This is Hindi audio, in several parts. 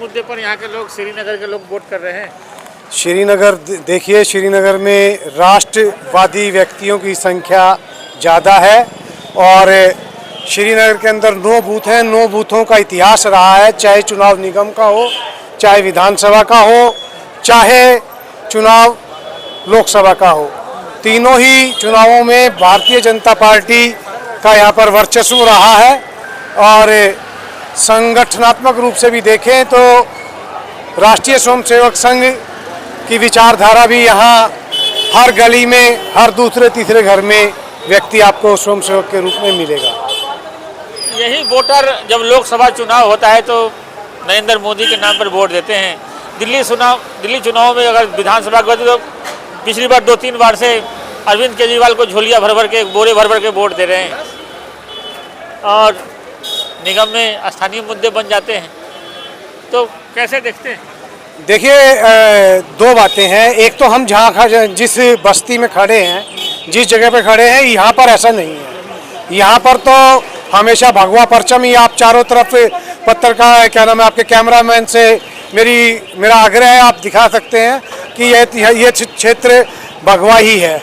मुद्दे पर यहाँ के लोग, श्रीनगर के लोग वोट कर रहे हैं? श्रीनगर देखिए, श्रीनगर में राष्ट्रवादी व्यक्तियों की संख्या ज़्यादा है और श्रीनगर के अंदर 9 बूथ हैं। 9 बूथों का इतिहास रहा है, चाहे चुनाव निगम का हो, चाहे विधानसभा का हो, चाहे चुनाव लोकसभा का हो। तीनों ही चुनावों में भारतीय जनता पार्टी का यहाँ पर वर्चस्व रहा है और संगठनात्मक रूप से भी देखें तो राष्ट्रीय स्वयंसेवक संघ की विचारधारा भी यहाँ हर गली में, हर दूसरे तीसरे घर में व्यक्ति आपको स्वयंसेवक के रूप में मिलेगा। यही वोटर जब लोकसभा चुनाव होता है तो नरेंद्र मोदी के नाम पर वोट देते हैं। दिल्ली चुनाव में अगर विधानसभा को तो पिछली बार 2-3 बार से अरविंद केजरीवाल को झोलिया भर के, बोरे भर के वोट दे रहे हैं और निगम में स्थानीय मुद्दे बन जाते हैं। तो कैसे देखते हैं? देखिए, 2 बातें हैं। एक तो हम जिस बस्ती में खड़े हैं, जिस जगह पे खड़े हैं, यहाँ पर ऐसा नहीं है। यहाँ पर तो हमेशा भगवा परचम ही आप चारों तरफ, पत्रकार क्या नाम है आपके कैमरामैन से मेरा आग्रह है, आप दिखा सकते हैं कि ये क्षेत्र भगवा ही है।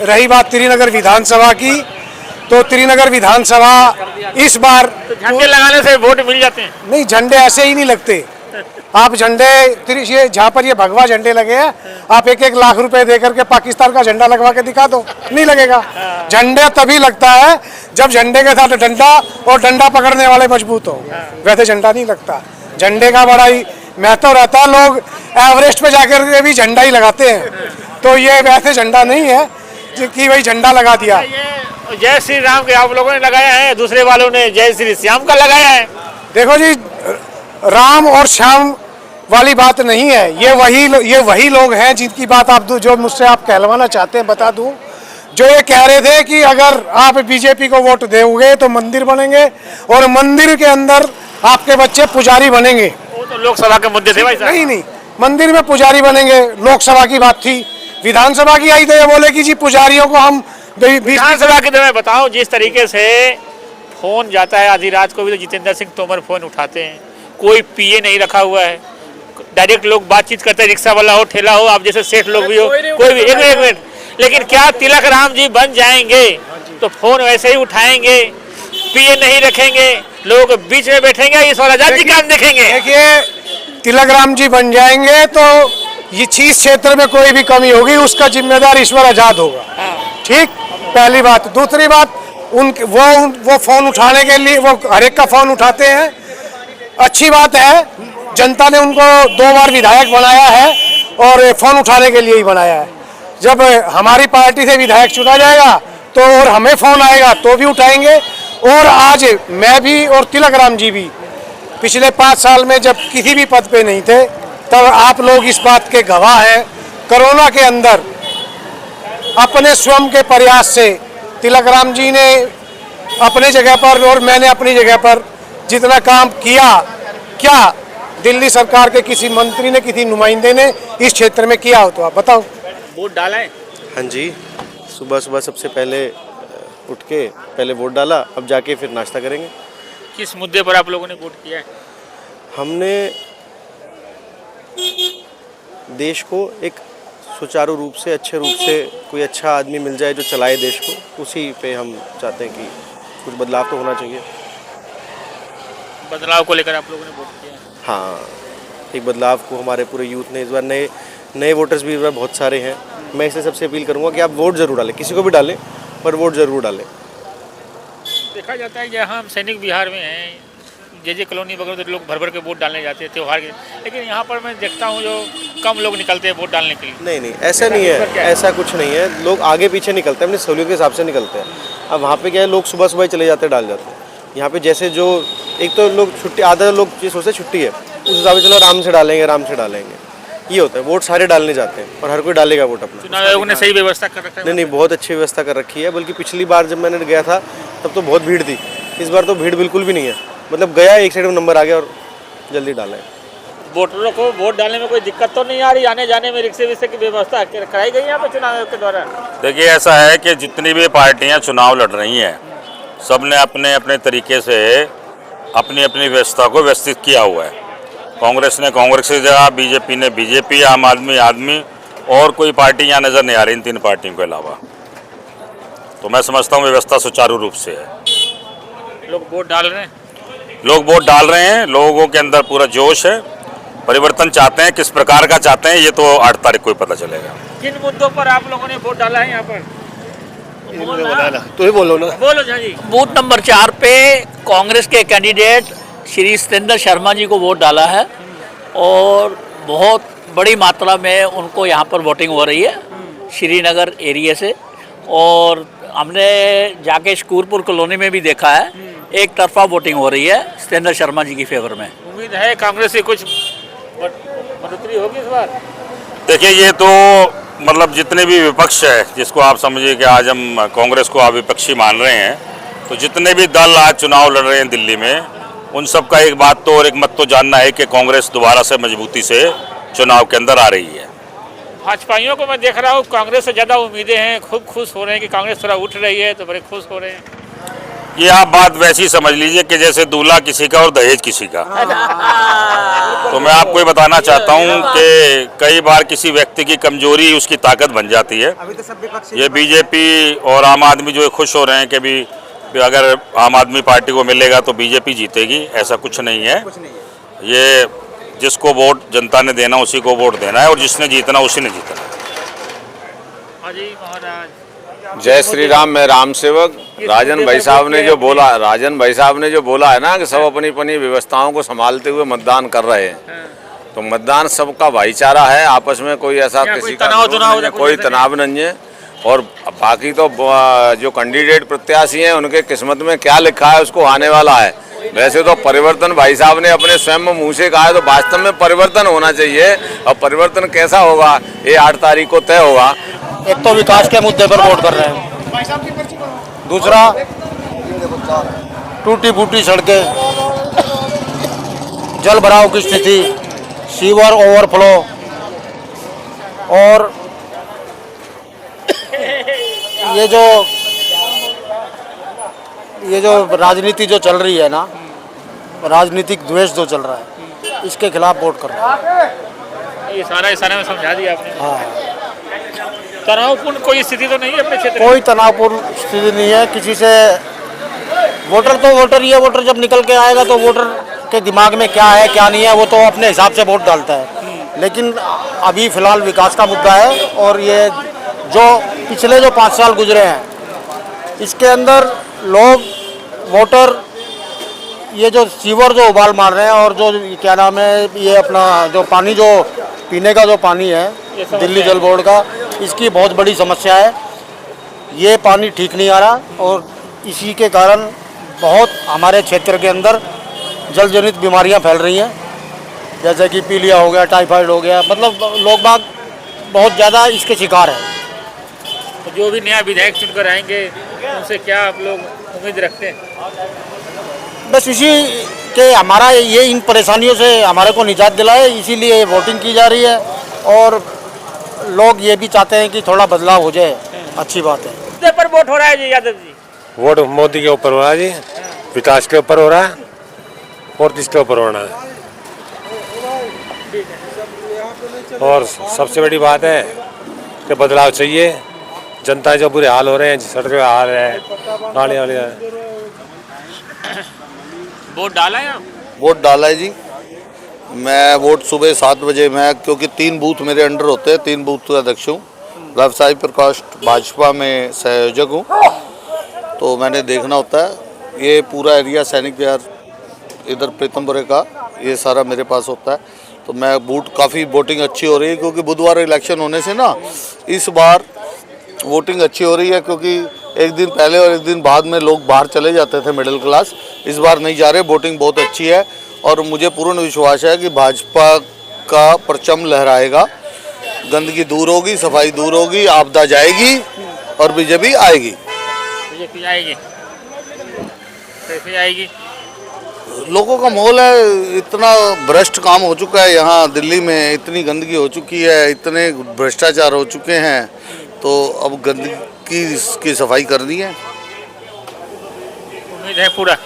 रही बात त्रिनगर विधानसभा की, तो त्रिनगर विधानसभा इस बार झंडे लगाने से वोट मिल जाते हैं? नहीं, झंडे ऐसे ही नहीं लगते। आप झंडे जहाँ पर ये भगवा झंडे लगे हैं, आप 1-1 लाख रुपए दे करके पाकिस्तान का झंडा लगवा के दिखा दो, नहीं लगेगा। झंडे तभी लगता है जब झंडे के साथ डंडा और डंडा पकड़ने वाले मजबूत हो, वैसे झंडा नहीं लगता। झंडे का बड़ा ही महत्व रहता है। लोग एवरेस्ट पे जाकर के भी झंडा ही लगाते हैं, तो ये वैसे झंडा नहीं है कि वही झंडा लगा दिया। जय श्री राम के आप लोगों ने लगाया है, दूसरे वालों ने जय श्री श्याम का लगाया है। देखो जी, राम और श्याम वाली बात नहीं है। ये वही लोग हैं जिनकी बात आप जो मुझसे आप कहलवाना चाहते हैं। बता दूं, जो ये कह रहे थे कि अगर आप बीजेपी को वोट दोगे तो मंदिर बनेंगे और मंदिर के अंदर आपके बच्चे पुजारी बनेंगे। वो तो लोकसभा के मुद्दे थे भाई साहब। नहीं, मंदिर में पुजारी बनेंगे, लोकसभा की बात थी। विधानसभा की आई तो ये बोले कि जी पुजारियों को हम विधानसभा की। तो मैं बताऊं, जिस तरीके से फोन जाता है आधी रात को भी, तो जितेंद्र सिंह तोमर फोन उठाते हैं। कोई पीए नहीं रखा हुआ है, डायरेक्ट लोग बातचीत करते हैं। रिक्शा वाला हो, ठेला हो, आप जैसे सेठ लोग भी हो, कोई भी। एक मिनट, लेकिन क्या तिलक राम जी बन जाएंगे तो फोन वैसे ही उठाएंगे, पीए नहीं रखेंगे, लोगों के बीच में बैठेंगे, इस वाला जाति काम देखेंगे? देखिए, तिलक राम जी बन जाएंगे तो ये चीज क्षेत्र में कोई भी कमी होगी उसका जिम्मेदार ईश्वर आजाद होगा। ठीक, पहली बात। दूसरी बात, वो फोन उठाने के लिए, वो हर एक का फोन उठाते हैं, अच्छी बात है। जनता ने उनको 2 बार विधायक बनाया है और फोन उठाने के लिए ही बनाया है। जब हमारी पार्टी से विधायक चुना जाएगा तो और हमें फोन आएगा तो भी उठाएंगे। और आज मैं भी और तिलक राम जी भी पिछले 5 साल में जब किसी भी पद पे नहीं थे, तब आप लोग इस बात के गवाह हैं। कोरोना के अंदर अपने स्वयं के प्रयास से तिलक राम जी ने अपने जगह पर और मैंने अपनी जगह पर जितना काम किया, क्या दिल्ली सरकार के किसी मंत्री ने, किसी नुमाइंदे ने इस क्षेत्र में किया हो? तो आप बताओ। वोट डाला है? हाँ जी, सुबह सबसे पहले उठ के पहले वोट डाला, अब जाके फिर नाश्ता करेंगे। किस मुद्दे पर आप लोगों ने वोट किया है? हमने देश को एक सुचारू रूप से, अच्छे रूप से कोई अच्छा आदमी मिल जाए जो चलाए देश को, उसी पे हम चाहते हैं कि कुछ बदलाव तो होना चाहिए। बदलाव को लेकर आप लोगों ने वोट किया है? हाँ, एक बदलाव को हमारे पूरे यूथ ने इस बार, नए वोटर्स भी इस बार बहुत सारे हैं। मैं इसलिए सबसे अपील करूंगा कि आप वोट ज़रूर डालें, किसी को भी डालें, पर वोट ज़रूर डालें। देखा जाता है कि यहाँ हम सैनिक बिहार में हैं, जे कॉलोनी वगैरह, तो लोग भर के वोट डालने जाते हैं त्यौहार के, लेकिन यहाँ पर मैं देखता हूँ जो कम लोग निकलते हैं वोट डालने के लिए। नहीं, ऐसा नहीं है, ऐसा कुछ नहीं है। लोग आगे पीछे निकलते हैं, अपनी सहूलियत के हिसाब से निकलते हैं। अब वहाँ पे क्या है, लोग सुबह चले जाते हैं, डाल जाते हैं। यहाँ पे जैसे जो एक तो लोग छुट्टी, आधा लोग ये सोचते हैं छुट्टी है, उस हिसाब से चलो आराम से डालेंगे, ये होता है। वोट सारे डालने जाते हैं और हर कोई डालेगा वोट अपना। चुनाव आयोग ने सही व्यवस्था कर रखा है? नहीं, बहुत अच्छी व्यवस्था कर रखी है। बल्कि पिछली बार जब मैंने गया था तब तो बहुत भीड़ थी, इस बार तो भीड़ बिल्कुल भी नहीं है। मतलब गया, एक साइड में नंबर आ गया और जल्दी डाला है। वोटरों को वोट डालने में कोई दिक्कत तो नहीं आ रही? आने जाने में रिक्शे विक्से की व्यवस्था कराई गई यहाँ पे चुनाव आयोग के द्वारा? देखिए, ऐसा है कि जितनी भी पार्टियां चुनाव लड़ रही हैं, सब ने अपने अपने तरीके से अपनी अपनी व्यवस्था को व्यवस्थित किया हुआ है। कांग्रेस ने कांग्रेस की जगह, बीजेपी ने बीजेपी, आम आदमी आदमी, और कोई पार्टी यहाँ नज़र नहीं आ रही इन तीन पार्टियों के अलावा। तो मैं समझता हूँ व्यवस्था सुचारू रूप से है। लोग वोट डाल रहे हैं। लोग वोट डाल रहे हैं, लोगों के अंदर पूरा जोश है, परिवर्तन चाहते हैं। किस प्रकार का चाहते हैं ये तो 8 तारीख को ही पता चलेगा। किन मुद्दों पर आप लोगों ने वोट डाला है यहाँ पर? तो ही बोलो ना। बोलो जी। बूथ नंबर 4 पे कांग्रेस के कैंडिडेट श्री सत्येंद्र शर्मा जी को वोट डाला है और बहुत बड़ी मात्रा में उनको यहाँ पर वोटिंग हो रही है श्रीनगर एरिया से। और हमने जाके शकूरपुर कॉलोनी में भी देखा है, एक तरफा वोटिंग हो रही है सत्येंद्र शर्मा जी की फेवर में। उम्मीद है कांग्रेस से कुछ बढ़ोतरी होगी इस बार? देखिए, ये तो मतलब जितने भी विपक्ष है, जिसको आप समझिए कि आज हम कांग्रेस को आप विपक्षी मान रहे हैं, तो जितने भी दल आज चुनाव लड़ रहे हैं दिल्ली में, उन सब का एक बात तो और एक मत तो जानना है कि कांग्रेस दोबारा से मजबूती से चुनाव के अंदर आ रही है। भाजपाइयों को मैं देख रहा हूँ कांग्रेस से ज़्यादा उम्मीदें हैं, खूब खुश हो रहे हैं कि कांग्रेस थोड़ा उठ रही है, तो बड़े खुश हो रहे हैं। ये आप बात वैसी समझ लीजिए कि जैसे दूल्हा किसी का और दहेज किसी का। तो मैं आपको ये बताना चाहता हूँ कि कई बार किसी व्यक्ति की कमजोरी उसकी ताकत बन जाती है। ये बीजेपी और आम आदमी जो है खुश हो रहे हैं कि भी अगर आम आदमी पार्टी को मिलेगा तो बीजेपी जीतेगी, ऐसा कुछ नहीं है। ये जिसको वोट जनता ने देना उसी को वोट देना है और जिसने जीतना उसी ने जीतना है। हाँ जी महाराज। जय श्री राम। मैं राम सेवक राजन भाई साहब ने जो बोला है ना कि सब अपनी अपनी व्यवस्थाओं को संभालते हुए मतदान कर रहे हैं, तो मतदान सबका भाईचारा है, आपस में कोई ऐसा किसी का कोई तनाव नहीं है। और बाकी तो जो कैंडिडेट प्रत्याशी हैं उनके किस्मत में क्या लिखा है उसको आने वाला है। वैसे तो परिवर्तन भाई साहब ने अपने स्वयं मुंह से कहा है, तो वास्तव में परिवर्तन होना चाहिए। और परिवर्तन कैसा होगा ये 8 तारीख को तय होगा। एक तो विकास के मुद्दे पर वोट कर रहे हैं, दूसरा टूटी फूटी सड़कें, जल भराव की स्थिति, सीवर ओवरफ्लो, और ये जो राजनीति जो चल रही है ना, राजनीतिक द्वेष जो चल रहा है, इसके खिलाफ वोट कर रहे हैं। ये सारा में समझा दिया आपने। हाँ, तनावपूर्ण कोई स्थिति तो नहीं है अपने क्षेत्र में? कोई तनावपूर्ण स्थिति नहीं है किसी से। वोटर तो वोटर ही है, वोटर जब निकल के आएगा तो वोटर के दिमाग में क्या है क्या नहीं है वो तो अपने हिसाब से वोट डालता है। लेकिन अभी फ़िलहाल विकास का मुद्दा है, और ये जो पिछले जो 5 साल गुजरे हैं इसके अंदर लोग वोटर ये जो सीवर जो उबाल मार रहे हैं, और जो क्या नाम है ये अपना जो पानी जो पीने का जो पानी है दिल्ली जल बोर्ड का, इसकी बहुत बड़ी समस्या है। ये पानी ठीक नहीं आ रहा और इसी के कारण बहुत हमारे क्षेत्र के अंदर जल जनित बीमारियां फैल रही हैं, जैसे कि पीलिया हो गया, टाइफाइड हो गया, मतलब लोग बाग बहुत ज़्यादा इसके शिकार हैं। तो जो भी नया विधायक चुनकर आएंगे उनसे क्या आप लोग उम्मीद रखते हैं? बस इसी के हमारा ये इन परेशानियों से हमारे को निजात दिलाए, इसीलिए वोटिंग की जा रही है। और लोग ये भी चाहते हैं कि थोड़ा बदलाव हो जाए, अच्छी बात है। किस पर वोट हो रहा है जी यादव जी? वोट मोदी के ऊपर हो रहा है जी, विकास के ऊपर हो रहा है और किसके ऊपर होना है। और सबसे बड़ी बात है कि बदलाव चाहिए। जनता जो बुरे हाल हो रहे हैं, सड़कें हाल है, नाले वाले वोट डाला है आप? वोट डाला है जी। मैं वोट सुबह 7 बजे मैं, क्योंकि 3 बूथ मेरे अंडर होते हैं, 3 बूथ का अध्यक्ष हूँ, व्यवसायी प्रकोष्ठ भाजपा में संयोजक हूँ, तो मैंने देखना होता है। ये पूरा एरिया सैनिक विहार इधर प्रीतमपुरे का ये सारा मेरे पास होता है, तो मैं बूथ काफ़ी वोटिंग अच्छी हो रही है, क्योंकि बुधवार इलेक्शन होने से ना इस बार वोटिंग अच्छी हो रही है। क्योंकि एक दिन पहले और एक दिन बाद में लोग बाहर चले जाते थे मिडिल क्लास, इस बार नहीं जा रहे। वोटिंग बहुत अच्छी है और मुझे पूर्ण विश्वास है कि भाजपा का परचम लहराएगा, गंदगी दूर होगी, सफाई दूर होगी, आपदा जाएगी और बीजेपी आएगी। बीजेपी आएगी, कैसे आएगी? लोगों का माहौल है, इतना भ्रष्ट काम हो चुका है यहाँ दिल्ली में, इतनी गंदगी हो चुकी है, इतने भ्रष्टाचार हो चुके हैं, तो अब गंदगी की सफाई करनी है। उम्मीद है पूरा?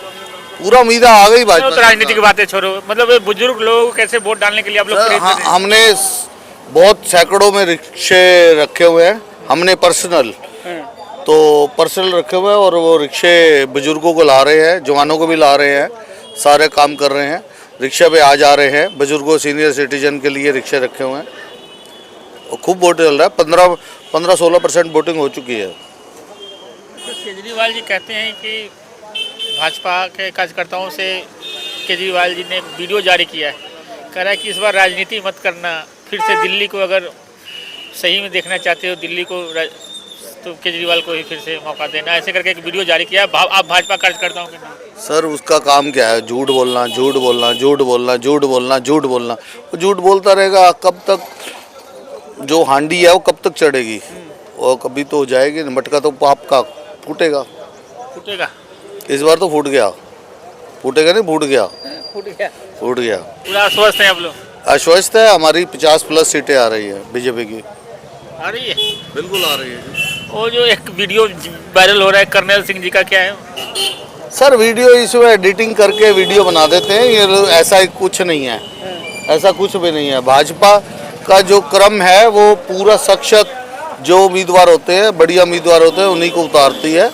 पूरा उम्मीदें आ गई तो भाजपा राजनीति की बातें छोड़ो, मतलब ये बुजुर्ग लोगों को कैसे वोट डालने के लिए आप लोग सर, प्रेरित कर रहे हैं? हमने बहुत सैकड़ों में रिक्शे रखे हुए हैं, हमने पर्सनल रखे हुए हैं और वो रिक्शे बुजुर्गों को ला रहे हैं, जवानों को भी ला रहे हैं, सारे काम कर रहे हैं, रिक्शा पे आ जा रहे हैं, बुजुर्गों सीनियर सिटीजन के लिए रिक्शे रखे हुए हैं और खूब वोट चल रहा है। 15-16% वोटिंग हो चुकी है। तो केजरीवाल जी कहते हैं कि भाजपा के कार्यकर्ताओं से केजरीवाल जी ने वीडियो जारी किया है, कह रहा है कि इस बार राजनीति मत करना, फिर से दिल्ली को अगर सही में देखना चाहते हो दिल्ली को तो केजरीवाल को ही फिर से मौका देना, ऐसे करके एक वीडियो जारी किया है आप भाजपा कार्यकर्ताओं के नाम। सर उसका काम क्या है? झूठ बोलना, झूठ बोलना, झूठ बोलना, झूठ बोलना, झूठ बोलना। वो झूठ बोलता रहेगा, कब तक जो हांडी है वो कब तक चढ़ेगी? और कभी तो हो जाएगी, मटका तो पाप का फूटेगा। फूटेगा इस बार तो फूट गया, फूटेगा नहीं, फूट गया, फूट गया। पूरा आश्वस्त है आप लोग? आश्वस्त है, हमारी 50+ सीटें आ रही है बीजेपी की। आ रही है? बिल्कुल आ रही है। वो जो एक वीडियो वायरल हो रहा है कर्नल सिंह जी का, क्या है? सर वीडियो इसमें एडिटिंग करके वीडियो बना देते हैं, ये ऐसा कुछ नहीं है, ऐसा कुछ भी नहीं है। भाजपा का जो क्रम है वो पूरा सशक्त जो उम्मीदवार होते हैं, बढ़िया उम्मीदवार होते हैं, उन्हीं को उतारती है।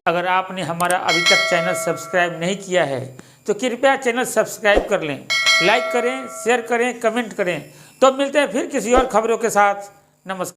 अगर आपने हमारा अभी तक चैनल सब्सक्राइब नहीं किया है तो कृपया चैनल सब्सक्राइब कर लें, लाइक करें, शेयर करें, कमेंट करें। तो मिलते हैं फिर किसी और खबरों के साथ। नमस्कार।